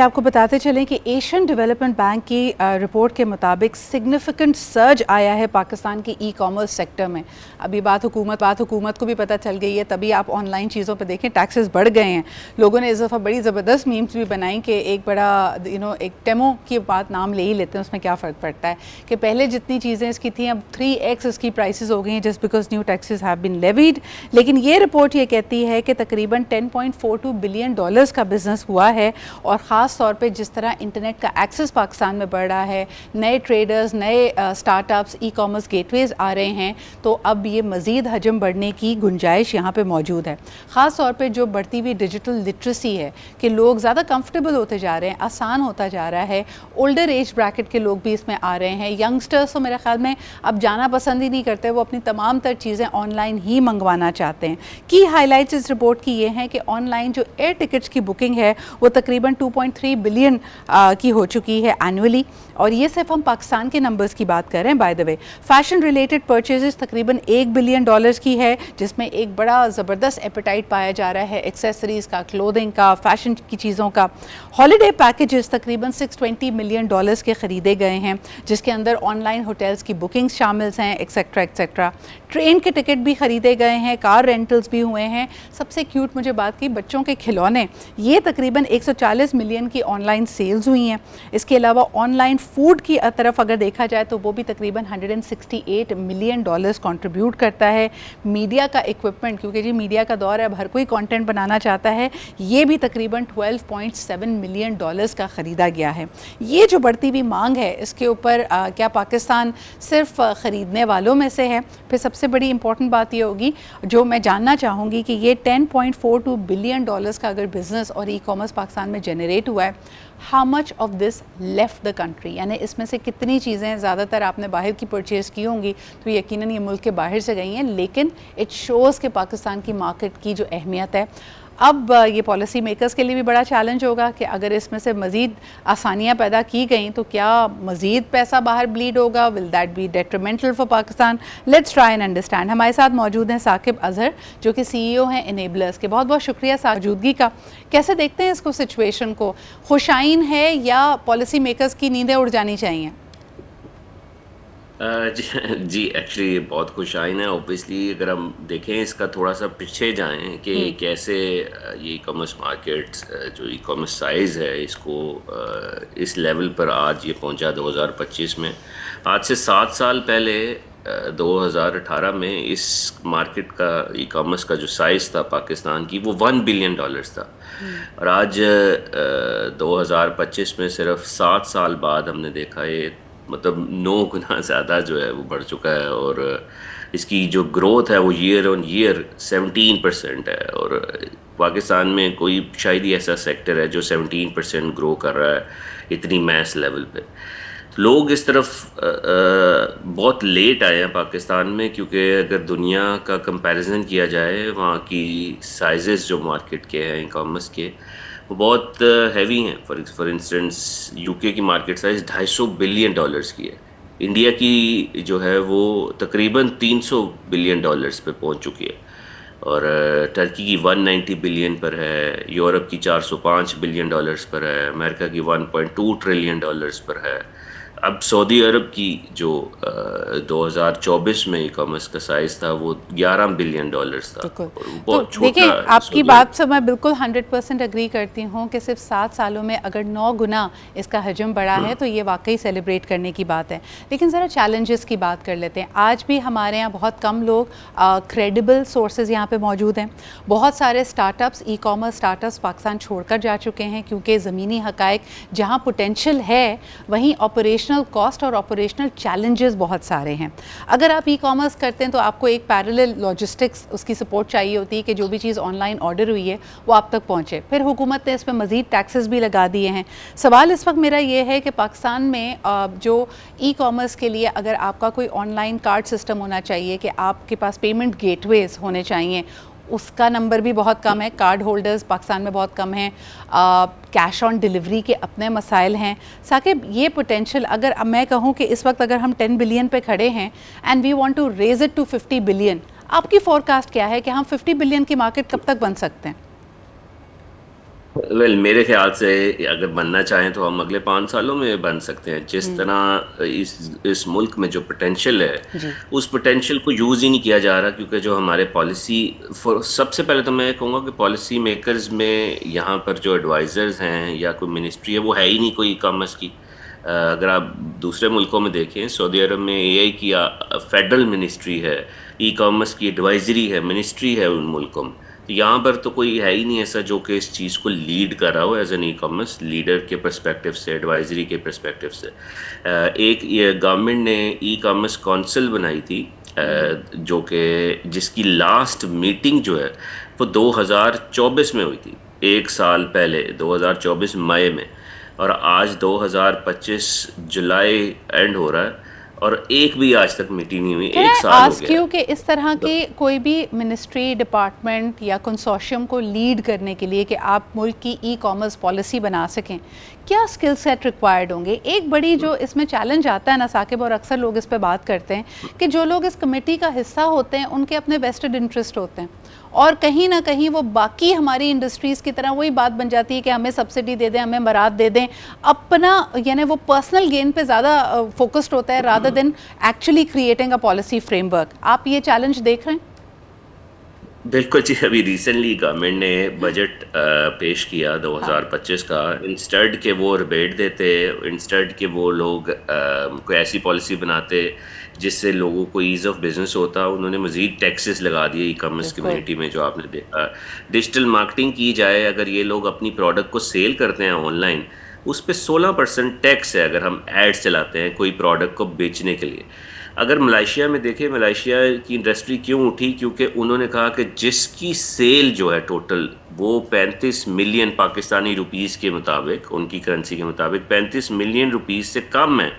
आपको बताते चलें कि एशियन डेवलपमेंट बैंक की रिपोर्ट के मुताबिक सिग्निफिकेंट सर्ज आया है पाकिस्तान के ई कॉमर्स सेक्टर में। अभी बात हुकूमत को भी पता चल गई है, तभी आप ऑनलाइन चीज़ों पे देखें टैक्सेस बढ़ गए हैं। लोगों ने इस दफ़ा बड़ी ज़बरदस्त मीम्स भी बनाई कि एक बड़ा एक टेमो की बात नाम ले ही लेते हैं, उसमें क्या फ़र्क पड़ता है कि पहले जितनी चीज़ें इसकी थी अब 3x इसकी प्राइसेस हो गई हैं just because new taxes have been levied. लेकिन ये रिपोर्ट ये कहती है कि तकरीबन $10.42 बिलियन का बिजनेस हुआ है और ख़ास तौर पे जिस तरह इंटरनेट का एक्सेस पाकिस्तान में बढ़ रहा है, नए ट्रेडर्स, नए स्टार्टअप्स, ई कॉमर्स गेटवेज आ रहे हैं, तो अब ये मज़ीद हजम बढ़ने की गुंजाइश यहाँ पे मौजूद है। ख़ास तौर पे जो बढ़ती हुई डिजिटल लिटरेसी है कि लोग ज़्यादा कंफर्टेबल होते जा रहे हैं, आसान होता जा रहा है, ओल्डर एज ब्रैकेट के लोग भी इसमें आ रहे हैं। यंगस्टर्स तो मेरे ख्याल में अब जाना पसंद ही नहीं करते, वो अपनी तमाम तर चीज़ें ऑनलाइन ही मंगवाना चाहते हैं। की हाईलाइट्स इस रिपोर्ट की ये हैं कि ऑनलाइन जो एयर टिकट्स की बुकिंग है वो तकरीबन 2.3 बिलियन की हो चुकी है एनुअली, और ये सिर्फ हम पाकिस्तान के नंबर्स की बात कर रहे हैं। By the way fashion related purchases तकरीबन $1 बिलियन की है, जिसमें एक बड़ा ज़बरदस्त एपेटाइट पाया जा रहा है एक्सेसरीज़ का, क्लोथिंग का, फैशन की चीज़ों का। हॉलीडे पैकेजेस तकरीबन $620 मिलियन के ख़रीदे गए हैं, जिसके अंदर ऑनलाइन होटल्स की बुकिंग्स शामिल हैं, एक्सेट्रा एक्सेट्रा। ट्रेन के टिकट भी ख़रीदे गए हैं, कार रेंटल्स भी हुए हैं। सबसे क्यूट मुझे बात की बच्चों के खिलौने, ये तकरीबन 140 मिलियन की ऑनलाइन सेल्स हुई हैं। इसके अलावा ऑनलाइन फूड की तरफ अगर देखा जाए तो वो भी तकरीबन $168 मिलियन कंट्रीब्यूट करता है। मीडिया का इक्विपमेंट, क्योंकि जी मीडिया का दौर है, अब हर कोई कंटेंट बनाना चाहता है, ये भी तकरीबन $12.7 मिलियन का ख़रीदा गया है। ये जो बढ़ती हुई मांग है इसके ऊपर क्या पाकिस्तान सिर्फ ख़रीदने वालों में से है? फिर सबसे बड़ी इंपॉर्टेंट बात ये होगी जो मैं जानना चाहूँगी कि ये $10.42 बिलियन का अगर बिज़नेस और ई कॉमर्स पाकिस्तान में जनरेट हुआ है, how much of this left the country, यानी इसमें से कितनी चीज़ें, ज़्यादातर आपने बाहर की परचेज़ की होंगी तो यकीनन ये मुल्क के बाहर से गई हैं, लेकिन इट शोज़ कि पाकिस्तान की मार्केट की जो अहमियत है। अब ये पॉलिसी मेकर्स के लिए भी बड़ा चैलेंज होगा कि अगर इसमें से मज़ीद आसानियाँ पैदा की गई तो क्या मज़ीद पैसा बाहर ब्लीड होगा? Will that B detrimental for Pakistan? Let's try and understand. हमारे साथ मौजूद हैं साकिब अजहर जो कि CEO हैं इनेबलर्स के। बहुत बहुत शुक्रिया मौजूदगी का। कैसे देखते हैं इसको, सिचुएशन को? खुशाइन है या पॉलिसी मेकर्स की नींदें उड़ जानी चाहिए? जी एक्चुअली बहुत खुशाइन है। ऑब्वियसली अगर हम देखें इसका थोड़ा सा पीछे जाएं कि कैसे ये ई कॉमर्स मार्केट, जो ई कॉमर्स साइज़ है, इसको इस लेवल पर आज ये पहुंचा 2025 में। आज से 7 साल पहले 2018 में इस मार्केट का, ई कॉमर्स का जो साइज़ था पाकिस्तान की, वो $1 बिलियन था। और आज 2025 में सिर्फ 7 साल बाद हमने देखा ये मतलब 9 गुना ज़्यादा जो है वो बढ़ चुका है, और इसकी जो ग्रोथ है वो ईयर ऑन ईयर 17% है। और पाकिस्तान में कोई शायद ही ऐसा सेक्टर है जो 17% ग्रो कर रहा है इतनी मैस लेवल पे। तो लोग इस तरफ बहुत लेट आए हैं पाकिस्तान में, क्योंकि अगर दुनिया का कंपैरिजन किया जाए, वहाँ की साइजेस जो मार्केट के हैं ई कॉमर्स के, वो बहुत हैवी हैं। फॉर इंस्टेंस यूके की मार्केट साइज़ $250 बिलियन की है। इंडिया की जो है वो तकरीबन $300 बिलियन पे पहुंच चुकी है, और टर्की की 190 बिलियन पर है, यूरोप की 405 बिलियन पर है, अमेरिका की 1.2 ट्रिलियन पर है। अब सऊदी अरब की जो 2024 में ई कॉमर्स का साइज़ था वो $11 बिलियन था। तो देखिए, आपकी बात से मैं बिल्कुल 100% एग्री करती हूँ कि सिर्फ 7 सालों में अगर 9 गुना इसका हजम बढ़ा है तो ये वाकई सेलिब्रेट करने की बात है। लेकिन ज़रा चैलेंजेस की बात कर लेते हैं। आज भी हमारे यहाँ बहुत कम लोग क्रेडिबल सोर्सेज यहाँ पे मौजूद हैं। बहुत सारे startups, e commerce startups Pakistan छोड़कर जा चुके हैं, क्योंकि ज़मीनी हक़ाइक़ जहाँ पोटेंशियल है वहीं ऑपरेशनल कॉस्ट और ऑपरेशनल चैलेंजेस बहुत सारे हैं। अगर आप ई कॉमर्स करते हैं तो आपको एक पैरेलल लॉजिस्टिक्स, उसकी सपोर्ट चाहिए होती है कि जो भी चीज़ ऑनलाइन ऑर्डर हुई है वो आप तक पहुंचे। फिर हुकूमत ने इस पर मज़ीद टैक्सेस भी लगा दिए हैं। सवाल इस वक्त मेरा ये है कि पाकिस्तान में जो ई कॉमर्स के लिए अगर आपका कोई ऑनलाइन कार्ड सिस्टम होना चाहिए, कि आपके पास पेमेंट गेटवेज होने चाहिए, उसका नंबर भी बहुत कम है। कार्ड होल्डर्स पाकिस्तान में बहुत कम हैं। कैश ऑन डिलीवरी के अपने मसाइल हैं। साकिब, ये पोटेंशियल, अगर मैं कहूँ कि इस वक्त अगर हम 10 बिलियन पे खड़े हैं and we want to raise it to 50 billion, आपकी फोरकास्ट क्या है कि हम 50 बिलियन की मार्केट कब तक बन सकते हैं? मेरे ख्याल से अगर बनना चाहें तो हम अगले 5 सालों में बन सकते हैं। जिस तरह इस मुल्क में जो पोटेंशियल है, जी। उस पोटेंशियल को यूज़ ही नहीं किया जा रहा, क्योंकि जो हमारे पॉलिसी, सबसे पहले तो मैं कहूँगा कि पॉलिसी मेकर्स में यहाँ पर जो एडवाइज़र्स हैं या कोई मिनिस्ट्री है, वो है ही नहीं कोई ई कॉमर्स की। अगर आप दूसरे मुल्कों में देखें, सऊदी अरब में एआई की फेडरल मिनिस्ट्री है, ई कॉमर्स की एडवाइजरी है, मिनिस्ट्री है उन मुल्कों में। तो यहाँ पर तो कोई है ही नहीं ऐसा जो कि इस चीज़ को लीड कर रहा हो as an e commerce leader के पर्सपेक्टिव से, एडवाइजरी के पर्सपेक्टिव से। एक ये गवर्नमेंट ने ई कॉमर्स काउंसिल बनाई थी, जो कि जिसकी लास्ट मीटिंग जो है वो 2024 में हुई थी, 1 साल पहले 2024 मई में, और आज 2025 जुलाई एंड हो रहा है और एक भी आज तक मीटिंग नहीं हुई। 1 साल हो गया कि इस तरह की कोई भी मिनिस्ट्री, डिपार्टमेंट या कंसोर्शियम को लीड करने के लिए कि आप मुल्क की ई कॉमर्स पॉलिसी बना सकें, क्या स्किल सेट रिक्वायर्ड होंगे? एक बड़ी जो इसमें चैलेंज आता है ना साकिब, और अक्सर लोग इस पे बात करते हैं कि जो लोग इस कमेटी का हिस्सा होते हैं उनके अपने वेस्टेड इंटरेस्ट होते हैं, और कहीं ना कहीं वो बाकी हमारी इंडस्ट्रीज़ की तरह वही बात बन जाती है कि हमें सब्सिडी दे दें, हमें मराद दे दें, अपना यानी वो पर्सनल गेन पे ज़्यादा फोकस्ड होता है rather than actually creating a policy framework. आप ये चैलेंज देख रहे हैं? बिल्कुल जी, अभी रिसेंटली गवर्नमेंट ने बजट पेश किया 2025 का। इंस्टेड के वो रिबेट देते, इंस्टेड के वो लोग कोई ऐसी पॉलिसी बनाते जिससे लोगों को ईज़ ऑफ बिजनेस होता, उन्होंने मज़ीद टैक्सेस लगा दिए ई कॉमर्स कम्युनिटी में, जो आपने देखा। डिजिटल मार्केटिंग की जाए, अगर ये लोग अपनी प्रोडक्ट को सेल करते हैं ऑनलाइन, उस पर 16% टैक्स है अगर हम एड्स चलाते हैं कोई प्रोडक्ट को बेचने के लिए। अगर मलेशिया में देखें, मलेशिया की इंडस्ट्री क्यों उठी? क्योंकि उन्होंने कहा कि जिसकी सेल जो है टोटल वो 35 मिलियन पाकिस्तानी रुपीस के मुताबिक, उनकी करेंसी के मुताबिक 35 मिलियन रुपीस से कम है,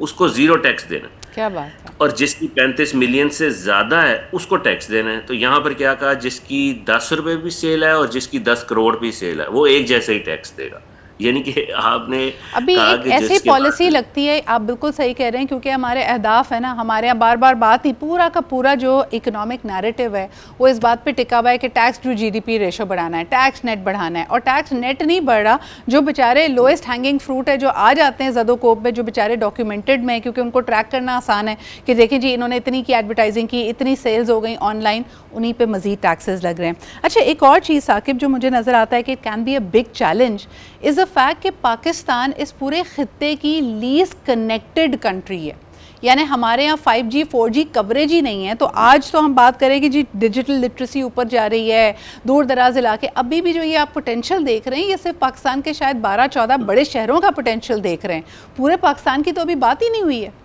उसको ज़ीरो टैक्स देना। क्या बात है। और जिसकी 35 मिलियन से ज़्यादा है उसको टैक्स देना है। तो यहाँ पर क्या कहा, जिसकी 10 रुपये भी सेल है और जिसकी 10 करोड़ भी सेल है, वो एक जैसे ही टैक्स देगा। यानी कि आपने अभी एक ऐसी पॉलिसी लगती है, आप बिल्कुल सही कह रहे हैं, क्योंकि हमारे अहदाफ है ना, हमारे यहाँ बार बार बात ही, पूरा का पूरा जो इकोनॉमिक नैरेटिव है वो इस बात पे टिका हुआ है कि टैक्स टू जीडीपी रेशो बढ़ाना है, टैक्स नेट बढ़ाना है। और टैक्स नेट नहीं बढ़ रहा, जो बेचारे लोएस्ट हैंगिंग फ्रूट है जो आ जाते हैं ज़दोकोप में, जो बेचारे डॉक्यूमेंटेड में, क्योंकि उनको ट्रैक करना आसान है कि देखें जी इन्होंने इतनी की एडवर्टाइजिंग की, इतनी सेल्स हो गई ऑनलाइन, उन्हीं पर मज़ीद टैक्सेस लग रहे हैं। अच्छा, एक और चीज़ साकिब जो मुझे नज़र आता है कि it can be a big challenge is a fact कि पाकिस्तान इस पूरे खित्ते की लीस्ट कनेक्टेड कंट्री है। यानी हमारे यहाँ 5G 4G कवरेज ही नहीं है। तो आज तो हम बात करें कि जी डिजिटल लिटरेसी ऊपर जा रही है, दूर दराज इलाके, अभी भी जो ये आप पोटेंशियल देख रहे हैं ये सिर्फ पाकिस्तान के शायद 12-14 बड़े शहरों का पोटेंशियल देख रहे हैं, पूरे पाकिस्तान की तो अभी बात ही नहीं हुई है।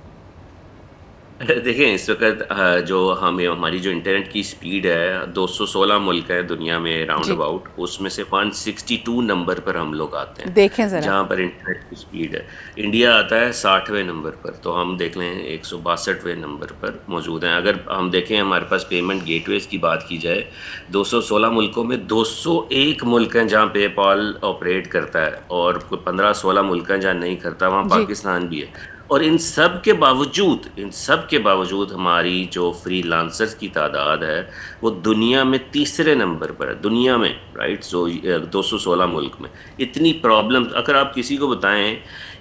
देखें, इस वक्त जो हमारी जो इंटरनेट की स्पीड है, 216 मुल्क है दुनिया में राउंड अबाउट, उसमें से 162 नंबर पर हम लोग आते हैं, देखें जरा, जहाँ पर इंटरनेट की स्पीड है। इंडिया आता है 60वें नंबर पर, तो हम देख लें 162वें नंबर पर मौजूद हैं। अगर हम देखें हमारे पास पेमेंट गेटवेज की बात की जाए, 216 मुल्कों में 201 मुल्क हैं जहाँ पेपाल ऑपरेट करता है, और 15-16 मुल्क हैं जहाँ नहीं करता, वहाँ पाकिस्तान भी है। और इन सब के बावजूद हमारी जो फ्रीलांसर्स की तादाद है वो दुनिया में 3रे नंबर पर है, दुनिया में, राइट। सो 216 मुल्क में इतनी प्रॉब्लम, अगर आप किसी को बताएं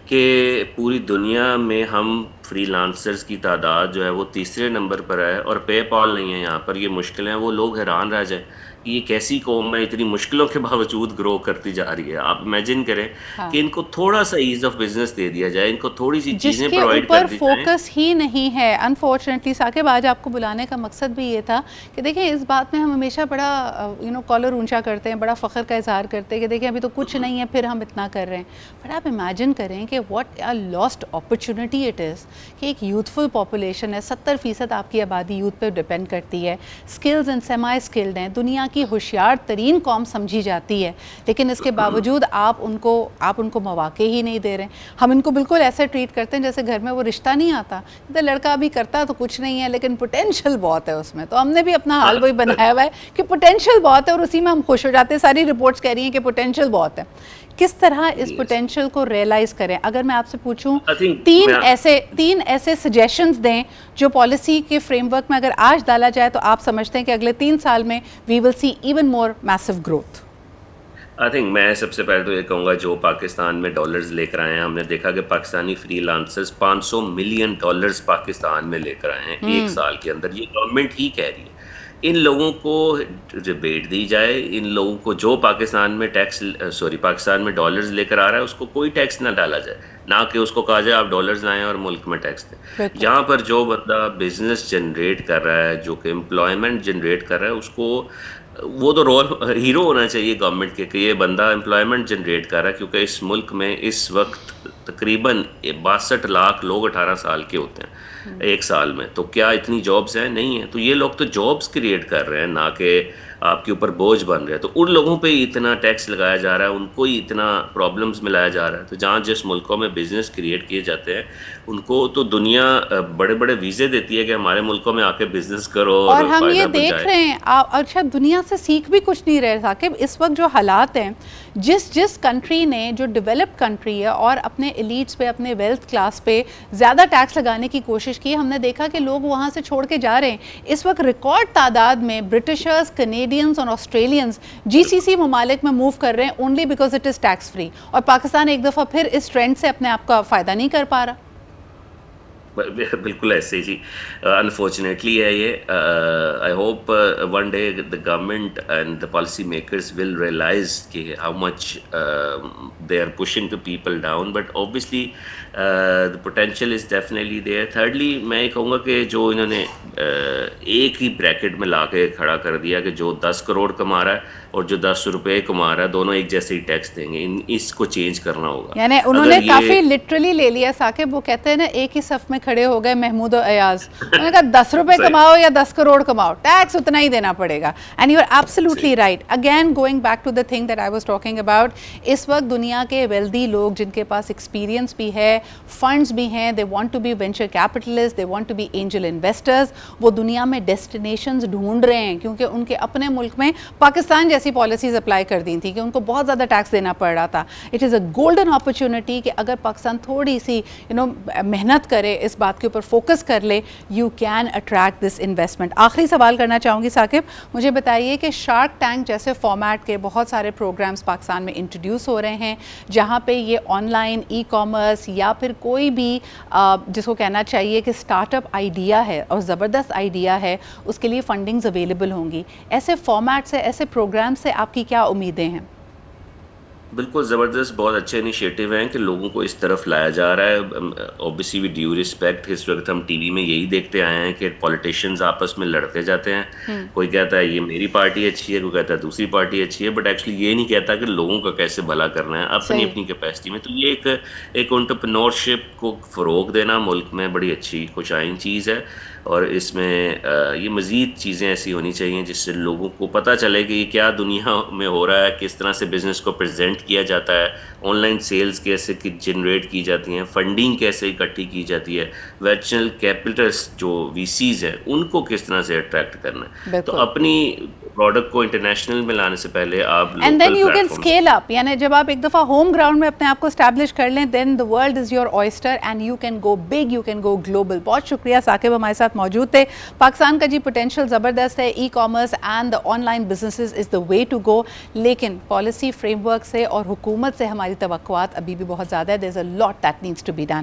कि पूरी दुनिया में हम फ्रीलांसर्स की तादाद जो है वो 3रे नंबर पर है और पेपाल नहीं है यहाँ पर, ये मुश्किलें हैं, वो लोग हैरान रह जाए कि ये कैसी कौम है इतनी मुश्किलों के बावजूद ग्रो करती जा रही है। आप इमेजिन करें कि इनको थोड़ा सा ईज ऑफ बिजनेस दे दिया जाए, इनको थोड़ी सी चीजें प्रोवाइड कर दी जाए। फोकस ही नहीं है अनफॉर्चुनेटली। साकिब, आज आपको बुलाने का मकसद भी ये था कि देखें इस बात में हम हमेशा बड़ा कॉलर ऊंचा करते हैं, बड़ा फ़ख्र का इजहार करते हैं कि देखें अभी तो कुछ नहीं है फिर हम इतना कर रहे हैं। बट आप इमेजिन करें कि what a lost opportunity it is कि एक यूथफुल पॉपुलेशन है, 70% आपकी आबादी यूथ पर डिपेंड करती है, स्किल्स एंड सेमाई स्किल्ड हैं, दुनिया की होशियार तरीन कौम समझी जाती है, लेकिन इसके बावजूद आप उनको मौके ही नहीं दे रहे। हम इनको बिल्कुल ऐसे ट्रीट करते हैं जैसे घर में वो रिश्ता नहीं आता, तो लड़का अभी करता तो कुछ नहीं है लेकिन पोटेंशियल बहुत है उसमें। तो हमने भी अपना हाल वही बनाया हुआ है कि पोटेंशियल बहुत है और उसी में हम खुश हो जाते हैं। सारी रिपोर्ट्स कह रही हैं कि पोटेंशियल बहुत है। किस तरह इस पोटेंशियल को रियलाइज करें? अगर मैं आपसे पूछूं तीन ऐसे सजेशंस दें जो पॉलिसी के फ्रेमवर्क में अगर आज डाला जाए तो आप समझते हैं कि अगले 3 साल में we will see even more massive growth. I think मैं सबसे पहले तो ये कहूँगा, जो पाकिस्तान में डॉलर्स लेकर आए हैं, हमने देखा कि Pakistani freelancers 500 million dollars Pakistan में लेकर आए हैं एक हम्म। साल के अंदर। ये गवर्नमेंट ही कह रही है। इन लोगों को रिबेट दी जाए, इन लोगों को जो पाकिस्तान में टैक्स, सॉरी, पाकिस्तान में डॉलर्स लेकर आ रहा है उसको कोई टैक्स ना डाला जाए, ना कि उसको कहा जाए आप डॉलर्स लाएं और मुल्क में टैक्स दें। बिल्कुल। यहाँ पर जो बंदा बिजनेस जनरेट कर रहा है, जो कि एम्प्लॉयमेंट जनरेट कर रहा है, उसको वो तो रोल हीरो होना चाहिए गवर्नमेंट के कि ये बंदा एम्प्लॉयमेंट जनरेट कर रहा है, क्योंकि इस मुल्क में इस वक्त तकरीबन 62 लाख लोग 18 साल के होते हैं एक साल में। तो क्या इतनी जॉब्स हैं? नहीं है। तो ये लोग तो जॉब्स क्रिएट कर रहे हैं, ना कि आपके ऊपर बोझ बन रहे हैं। तो उन लोगों पे ही इतना टैक्स लगाया जा रहा है, उनको ही इतना प्रॉब्लम्स में लाया जा रहा है। तो जहाँ जिस मुल्कों में बिजनेस क्रिएट किए जाते हैं, उनको तो दुनिया बड़े बड़े वीज़े देती है कि हमारे मुल्कों में आके बिजनेस करो और और हम ये फ़ायदा देख बचाए। रहे हैं और शायद दुनिया से सीख भी कुछ नहीं रहे साकिब। इस वक्त जो हालात हैं, जिस कंट्री ने, जो डेवलप्ड कंट्री है और अपने एलिट्स पे, अपने वेल्थ क्लास पे ज़्यादा टैक्स लगाने की कोशिश की, हमने देखा कि लोग वहाँ से छोड़ के जा रहे हैं। इस वक्त रिकॉर्ड तादाद में ब्रिटिशर्स, कनेडियंस और ऑस्ट्रेलियंस जीसीसी ममालिक में मूव कर रहे हैं only because it is tax free. और पाकिस्तान एक दफ़ा फिर इस ट्रेंड से अपने आप का फ़ायदा नहीं कर पा रहा। बिल्कुल ऐसे ही अनफॉर्चुनेटली है ये। I hope one day the government and the policy makers will realise कि how much they are pushing the people down, but obviously the potential is definitely there. Thirdly मैं ये कहूँगा कि जो इन्होंने एक ही ब्रैकेट में ला के खड़ा कर दिया कि जो 10 करोड़ कमा रहा है और जो 10 रुपये कमा रहा है, दोनों एक जैसे ही टैक्स देंगे। इसको चेंज करना होगा। यानी उन्होंने काफ़ी लिटरली ले लिया साकिब। वो कहते हैं ना, एक ही सफ में खड़े हो गए महमूद और अयाज। उन्होंने कहा 10 रुपये कमाओ या 10 करोड़ कमाओ, टैक्स उतना ही देना पड़ेगा। And you are absolutely right. Again going back to the thing that I was talking about, इस वक्त दुनिया के वेल्दी लोग जिनके पास एक्सपीरियंस भी है, फंड्स भी हैं, they want to be venture capitalist, they want to be angel investors, वो दुनिया में डेस्टिनेशंस ढूंढ रहे हैं, क्योंकि उनके अपने मुल्क में पाकिस्तान जैसी पॉलिसीज अप्लाई कर दी थी कि उनको बहुत ज़्यादा टैक्स देना पड़ रहा था। It is a golden opportunity कि अगर पाकिस्तान थोड़ी सी मेहनत करे, इस बात के ऊपर फोकस कर ले, you can attract this investment. आखिरी सवाल करना चाहूँगी साकिब, मुझे बताइए कि शार्क टैंक जैसे फॉर्मेट के बहुत सारे प्रोग्राम्स पाकिस्तान में इंट्रोड्यूस हो रहे हैं, जहाँ पे ये ऑनलाइन ई कॉमर्स या फिर कोई भी जिसको कहना चाहिए कि स्टार्टअप आइडिया है और ज़बरदस्त आइडिया है, उसके लिए फंडिंग्स अवेलेबल होंगी। ऐसे फॉर्मेट से, ऐसे प्रोग्राम से आपकी क्या उम्मीदें हैं? बिल्कुल ज़बरदस्त, बहुत अच्छे इनिशिएटिव हैं कि लोगों को इस तरफ लाया जा रहा है। ऑब्वियसली विद ड्यू रिस्पेक्ट, इस वक्त हम टीवी में यही देखते आए हैं कि पॉलिटिशियंस आपस में लड़ते जाते हैं। कोई कहता है ये मेरी पार्टी अच्छी है, कोई कहता है दूसरी पार्टी अच्छी है, बट एक्चुअली ये नहीं कहता कि लोगों का कैसे भला करना है अपनी अपनी कैपेसिटी में। तो ये एक एंटरप्रेन्योरशिप को फ़रोग देना मुल्क में बड़ी अच्छी खुशाइन चीज़ है। और इसमें ये मज़ीद चीज़ें ऐसी होनी चाहिए जिससे लोगों को पता चले कि ये क्या दुनिया में हो रहा है, किस तरह से बिज़नेस को प्रेजेंट किया जाता है, ऑनलाइन सेल्स कैसे जनरेट की जाती हैं, फंडिंग कैसे इकट्ठी की जाती है, वेंचर कैपिटल्स जो वीसीज़ हैं उनको किस तरह से अट्रैक्ट करना है। तो अपनी प्रोडक्ट को इंटरनेशनल में लाने से पहले आप and then you can scale up, यानी जब आप एक दफ़ा होम ग्राउंड में अपने आप को स्टैब्लिश कर लें, then the world is your oyster and you can go big, you can go global. बहुत शुक्रिया साकिब, हमारे साथ मौजूद थे। पाकिस्तान का जी पोटेंशियल ज़बरदस्त है, e commerce and the online businesses is the way to go, लेकिन पॉलिसी फ्रेमवर्क से और हुकूमत से हमारी तवक्कुआत अभी भी बहुत ज़्यादा है। There is a lot that needs to be done.